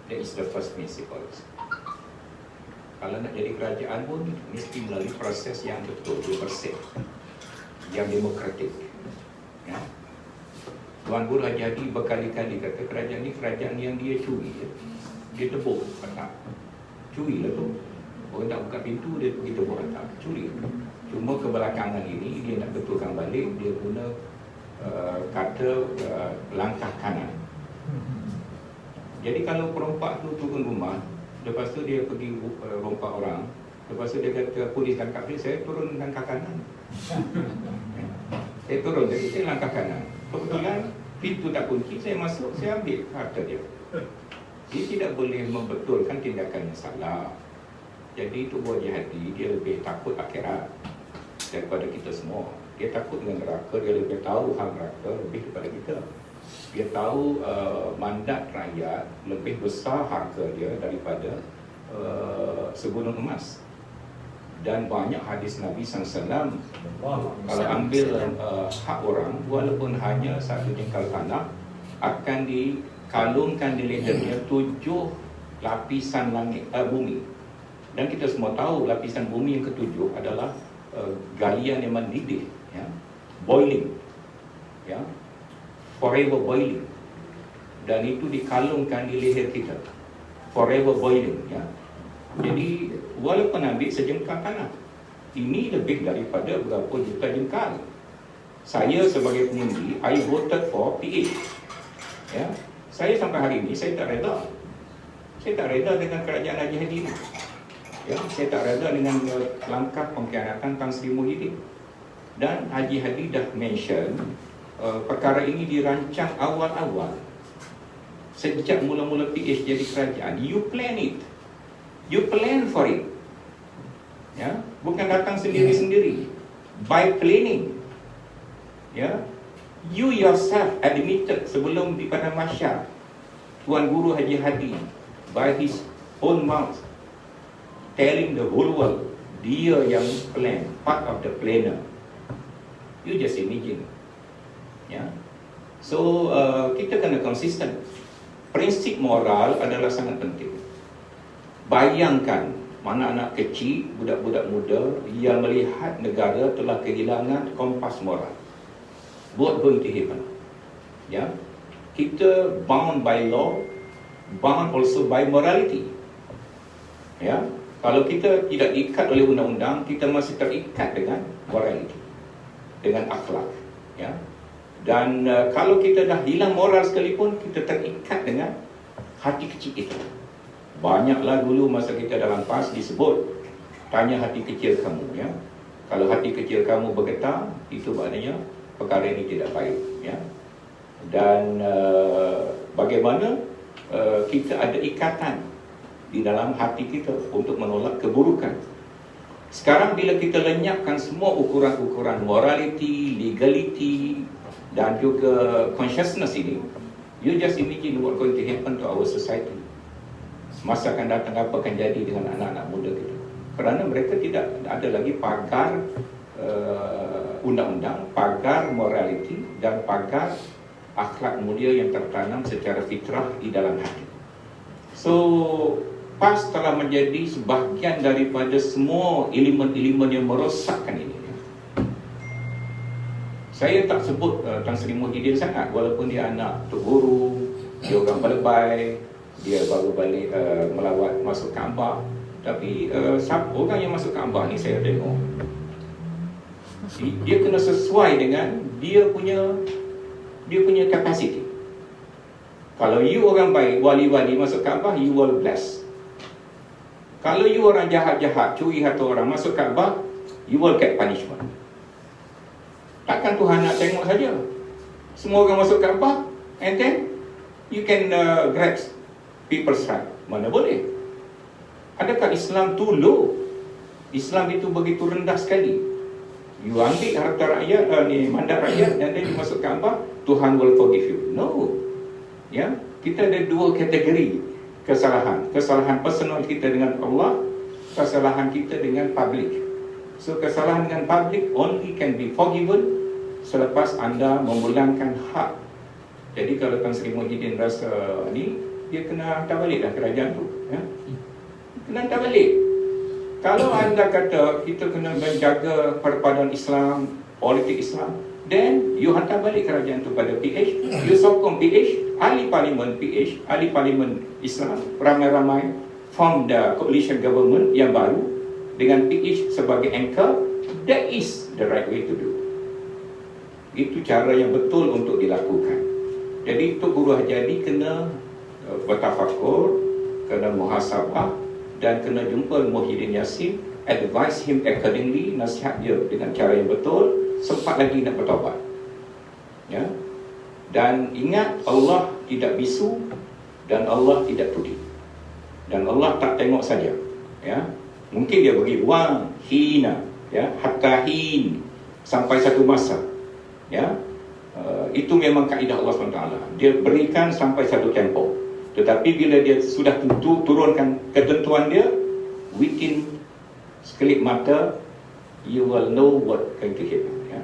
Speaker 4: That is the first principle. Kalau nak jadi kerajaan pun mesti melalui proses yang betul, bersih, yang demokratik. Ya. Tuan Guru Haji Hadi berkali-kali kata kerajaan ni kerajaan yang dia curi. Ya. Dia tebuk atap. Curi lah tu. Orang nak buka pintu, dia pergi tebuk atap. Curi. Cuma kebelakangan ini dia nak betulkan balik, dia guna langkah kanan. Jadi kalau perompak tu turun rumah, lepas tu dia pergi rompak orang, lepas tu dia kata polis tangkap dia, saya turun langkah kanan. Saya turun, jadi saya langkah kanan. Kebetulan pintu tak kunci, saya masuk, saya ambil harta dia. Dia tidak boleh membetulkan tindakan yang salah. Jadi Tubuh Haji Hadi, dia lebih takut akhirat daripada kita semua. Dia takut dengan neraka, dia lebih tahu hal neraka lebih daripada kita. Dia tahu mandat rakyat lebih besar harga dia daripada segunung emas. Dan banyak hadis Nabi SAW, kalau ambil hak orang, walaupun hanya satu jengkal tanah, akan dikalungkan di lehernya 7 lapisan langit, bumi. Dan kita semua tahu lapisan bumi yang ketujuh adalah galian yang mendidih, ya, boiling, ya, forever boiling, dan itu dikalungkan di leher kita, forever boiling, ya. Jadi walaupun ambil sejengkal tanah, ini lebih daripada berapa juta jengkal. Saya sebagai pengundi, I voted for PA, ya. Saya sampai hari ini saya tak reda. Saya tak reda dengan kerajaan Haji Hadi ini. Ya, saya tak reda dengan langkah pengkhianatan Tan Sri Muhyiddin. Dan Haji Hadi dah mention perkara ini dirancang awal-awal. Sejak mula-mula PH jadi kerajaan, you plan it. You plan for it. Ya, bukan datang sendiri-sendiri. By planning. Ya, you yourself admitted sebelum di pada mahsyar, Tuan Guru Haji Hadi by his own mouth telling the whole world, dia yang plan, part of the planner. You just imagine. Ya. So kita kena konsisten. Prinsip moral adalah sangat penting. Bayangkan mana anak kecil, budak-budak muda yang melihat negara telah kehilangan kompas moral. What going to happen? Ya. Kita bound by law, bound also by morality. Ya. Kalau kita tidak diikat oleh undang-undang, kita masih terikat dengan morality, dengan akhlak, ya. Dan kalau kita dah hilang moral sekalipun, kita terikat dengan hati kecil kita. Banyaklah dulu masa kita dalam PAS disebut, tanya hati kecil kamu, ya. Kalau hati kecil kamu bergetar, itu maknanya perkara ini tidak baik, ya. Dan bagaimana kita ada ikatan di dalam hati kita untuk menolak keburukan. Sekarang bila kita lenyapkan semua ukuran-ukuran morality, legality dan juga consciousness ini, you just imagine what going to happen to our society. Masa akan datang apa akan jadi dengan anak-anak muda kita. Kerana mereka tidak ada lagi pagar undang-undang, pagar morality dan pagar akhlak mulia yang tertanam secara fitrah di dalam hati. So PAS telah menjadi sebahagian daripada semua elemen-elemen yang merosakkan ini. Saya tak sebut Tan Sri Muhyiddin sangat, walaupun dia anak Tok Guru, dia orang Balbai, dia baru balik melawat masuk Kaabah. Tapi orang yang masuk Kaabah ni saya tengok, dia kena sesuai dengan dia punya capacity. Kalau you orang baik, wali-wali masuk Kaabah, you will bless. Kalau you orang jahat-jahat, curi harta orang masuk Kaabah, you will get punishment. Takkan Tuhan nak tengok saja semua orang masuk Kaabah and then you can grab people's right? Mana boleh. Adakah Islam tu low? Islam itu begitu rendah sekali. You ambil harta rakyat, mandat rakyat, dan then you masuk Kaabah, Tuhan will forgive you. No. Ya, kita ada dua kategori kesalahan. Kesalahan personal kita dengan Allah, kesalahan kita dengan public. So kesalahan dengan public only can be forgiven selepas anda memulangkan hak. Jadi kalau Tan Sri Muhyiddin rasa ni, dia kena hantar balik dah kerajaan tu, ya? Kena hantar balik. Kalau anda kata kita kena menjaga perpaduan Islam, politik Islam, then you hantar balik kerajaan tu pada PH, you sokong PH, ahli parlimen Islam, ramai-ramai form the coalition government yang baru dengan PH sebagai anchor. That is the right way to do. Itu cara yang betul untuk dilakukan. Jadi Tok Guru Hajadi kena bertafakur, kena muhasabah dan kena jumpa Muhyiddin Yassin, advise him accordingly, nasihat dia dengan cara yang betul, sempat lagi nak bertaubat. Ya. Dan ingat, Allah tidak bisu dan Allah tidak tudi. Dan Allah tak tengok saja. Ya. Mungkin dia bagi ruang hina, ya, hatta hin, sampai satu masa. Ya. Itu memang kaedah Allah SWT. Dia berikan sampai satu tempoh. Tetapi bila dia sudah turunkan ketentuan dia, within sekelip mata, you will know what going to happen. Ya.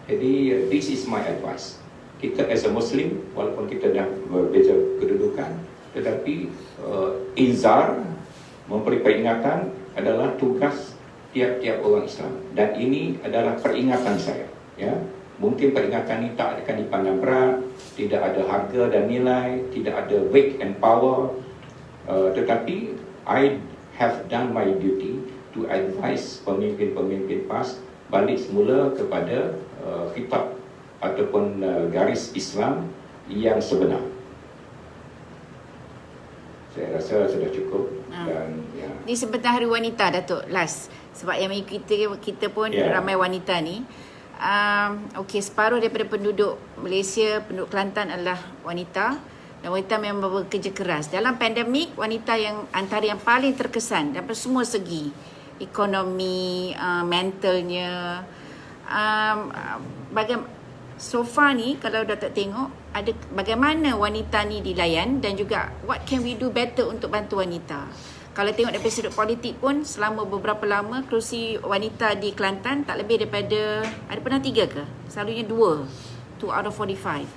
Speaker 4: Jadi this is my advice. Kita as a Muslim, walaupun kita dah berbeza kedudukan, tetapi inzar, memberi peringatan adalah tugas tiap-tiap orang Islam. Dan ini adalah peringatan saya. Ya. Mungkin peringatan ini tak akan dipandang berat, tidak ada harga dan nilai, tidak ada weight and power, tetapi I have done my duty to advise pemimpin-pemimpin PAS balik semula kepada khitab ataupun garis Islam yang sebenar. Saya rasa sudah cukup. Dan ya.
Speaker 1: Ni sebentar Hari Wanita, Datuk, last. Sebab yang kita pun ramai wanita ni. Okey, separuh daripada penduduk Malaysia, penduduk Kelantan adalah wanita, dan wanita memang bekerja keras. Dalam pandemik, wanita yang antara yang paling terkesan daripada semua segi, ekonomi, mentalnya. So far ni, kalau Datuk tengok, ada bagaimana wanita ni dilayan dan juga what can we do better untuk bantu wanita. Kalau tengok daripada sudut politik pun, selama beberapa lama kerusi wanita di Kelantan tak lebih daripada, ada pernah 3 ke? Selalunya 2 out of 45.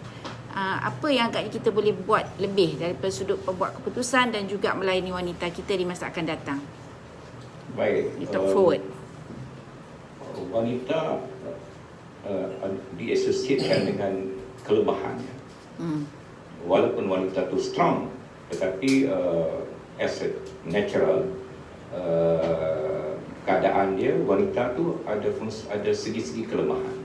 Speaker 1: Apa yang agaknya kita boleh buat lebih daripada sudut pembuat keputusan dan juga melayani wanita kita di masa akan datang?
Speaker 4: Baik.
Speaker 1: Di talk forward.
Speaker 4: Wanita diasosiasikan dengan kelemahannya. Walaupun wanita tu strong, tetapi as a natural keadaan dia, wanita tu ada segi-segi kelemahan.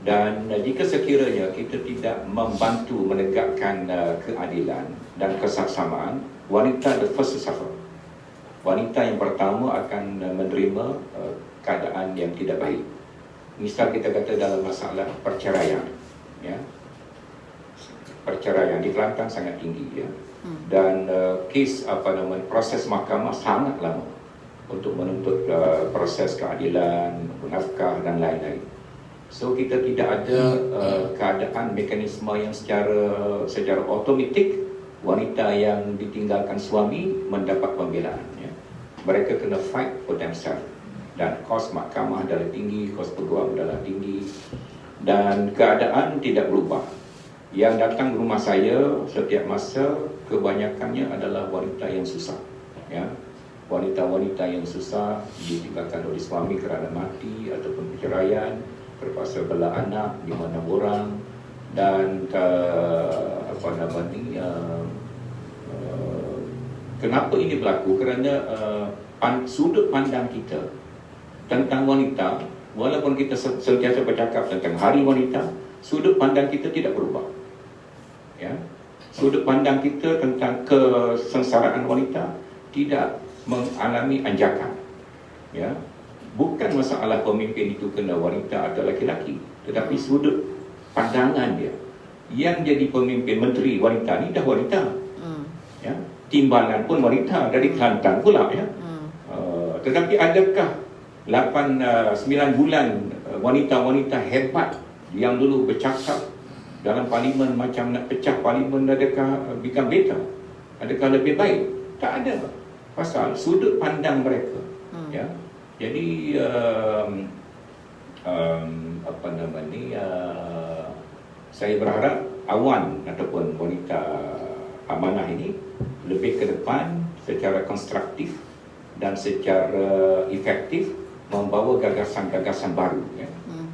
Speaker 4: Dan jika sekiranya kita tidak membantu menegakkan keadilan dan kesaksamaan, wanita the first to suffer. Wanita yang pertama akan menerima keadaan yang tidak baik. Misal kita kata dalam masalah perceraian, ya. Perceraian di Kelantan sangat tinggi, ya. Dan kes proses mahkamah sangat lama untuk menuntut proses keadilan, nafkah dan lain-lain. So kita tidak ada keadaan mekanisme yang secara automatik wanita yang ditinggalkan suami mendapat pembelaan, ya. Mereka kena fight for themselves, dan kos mahkamah adalah tinggi, kos peguam adalah tinggi, dan keadaan tidak berubah. Yang datang rumah saya setiap masa kebanyakannya adalah wanita yang susah, ya. Wanita-wanita yang susah ditinggalkan oleh suami kerana mati ataupun perceraian, terpaksa bela anak di mana orang, dan kenapa ini berlaku? Kerana sudut pandang kita tentang wanita, walaupun kita sentiasa bercakap tentang Hari Wanita, sudut pandang kita tidak berubah. Ya, sudut pandang kita tentang kesengsaraan wanita tidak mengalami anjakan. Ya, bukan masalah pemimpin itu kena wanita atau laki-laki, tetapi sudut pandangan dia. Yang jadi pemimpin menteri wanita ni dah wanita. Ya, timbalan pun wanita dari Kelantan pula, ya. Tetapi adakah 8-9 bulan wanita-wanita hebat yang dulu bercakap dalam parlimen macam nak pecah parlimen, adakah become better? Adakah lebih baik? Tak ada. Pasal sudut pandang mereka, ya, Jadi apa nama ni, saya berharap Awan ataupun wanita amanah ini lebih ke depan secara konstruktif dan secara efektif membawa gagasan-gagasan baru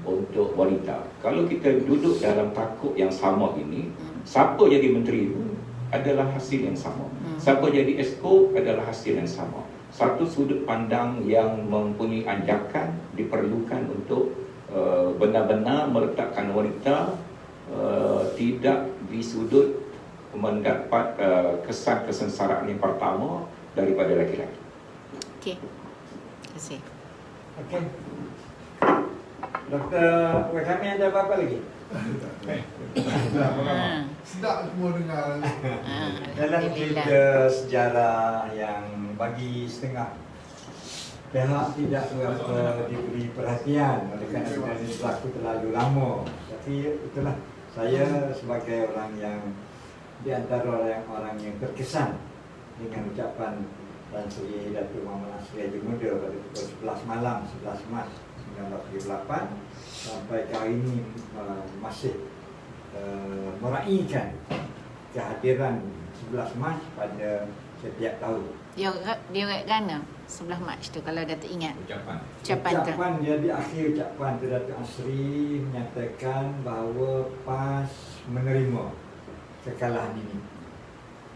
Speaker 4: untuk wanita. Kalau kita duduk dalam takuk yang sama ini, siapa jadi menteri itu adalah hasil yang sama. Siapa jadi esko adalah hasil yang sama. Satu sudut pandang yang mempunyai anjakan diperlukan untuk benar-benar meletakkan wanita tidak di sudut mendapat kesan kesengsaraan yang pertama daripada lelaki-lelaki.
Speaker 1: Okey. Terima kasih.
Speaker 2: Okey. Dr. kami ada apa-apa lagi?
Speaker 5: Sedap semua dengar.
Speaker 2: Dalam
Speaker 1: Alhamdulillah.
Speaker 2: cerita sejarah yang bagi setengah pihak tidak berapa diberi perhatian oleh kerana ini berlaku terlalu lama. Tapi itulah, saya sebagai orang yang di antara orang yang terkesan dengan ucapan Tan Sri Datuk Muhammad Asri Haji Muda pada pukul 11 malam 11 Mac 1978 sampai ke hari ini masih meraihkan kehadiran 11 Mac pada setiap tahun.
Speaker 1: Dia orang Ghana 11 Mac tu kalau Datuk ingat.
Speaker 4: Ucapan.
Speaker 1: Ucapan tu.
Speaker 2: Ucapan dia di akhir ucapan tu Datuk Asri menyatakan bahawa PAS menerima kekalahan ini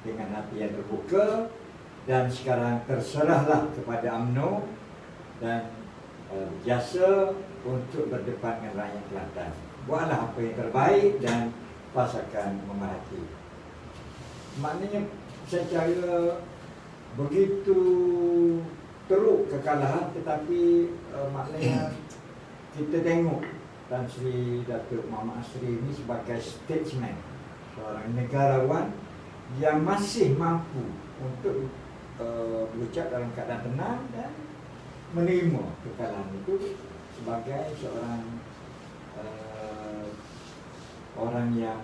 Speaker 2: dengan hati yang terbuka dan sekarang terserahlah kepada UMNO dan jasa untuk berdepan dengan rakyat Kelantan. Buatlah apa yang terbaik dan PAS akan memerhati. Maknanya secara begitu teruk kekalahan, tetapi maknanya kita tengok Tan Sri Datuk Muhammad Asri ini sebagai statesman, seorang negarawan yang masih mampu untuk berucap dalam keadaan tenang dan menerima kekalahan itu sebagai seorang orang yang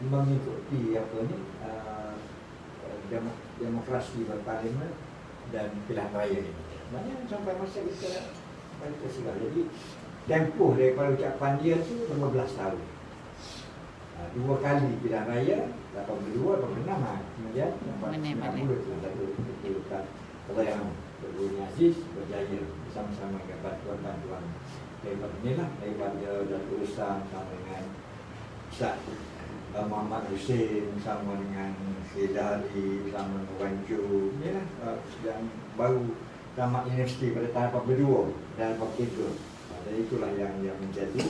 Speaker 2: mengikuti apa ni demokrasi berparlimen dan pilihan raya ini. Maknanya sampai masa kita Pancasila. Jadi tempoh daripada ucapan dia tu 15 tahun. 2 kali pilihan raya, 82, 86, kemudian 90 tu kalau yang Berduni Aziz berjaya bersama-sama dengan bantuan-bantuan daripada inilah, daripada Datuk Usam sama dengan Ustaz Muhammad Hussein sama dengan Khidari sama dengan Wan Ju, inilah yang baru tamat universiti pada tahap 42 dan 43. Jadi itulah yang menjadi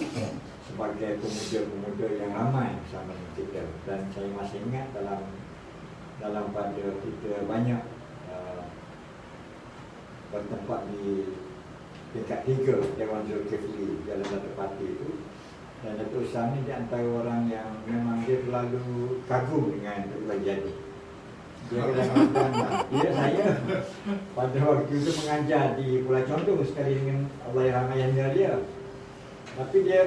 Speaker 2: sebagai pemuda-pemuda yang ramai bersama dengan kita. Dan saya masih ingat dalam pada kita banyak bertempat di tingkat 3 Dewan Zulkifli Jalan Datuk Pati itu. Dan Datuk Usam ni di antara orang yang memang dia terlalu kagum dengan Datuk Jadi. Dia kadang-kadang saya pada waktu itu mengajar di Pulau Condong sekali dengan Allahyarham ayah dia. Tapi dia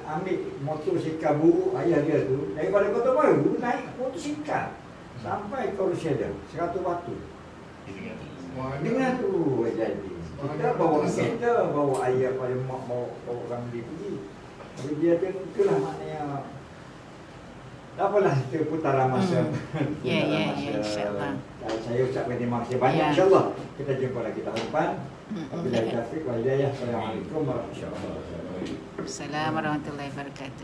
Speaker 2: ambil motosikal buruk ayah dia tu daripada Kota Baru naik motosikal sampai ke Russia 100 batu. Dengar tu jadi. Kita bawa ayah pada mak bawa orang dia pergi. Jadi dia tu itulah maknanya. Tak apalah, kita putaran masa.
Speaker 1: InsyaAllah.
Speaker 2: Saya ucapkan terima kasih banyak. InsyaAllah kita jumpa lagi tahun depan. Wabillahi taufiq wal hidayah. Assalamualaikum warahmatullahi wabarakatuh.
Speaker 1: Assalamualaikum warahmatullahi wabarakatuh.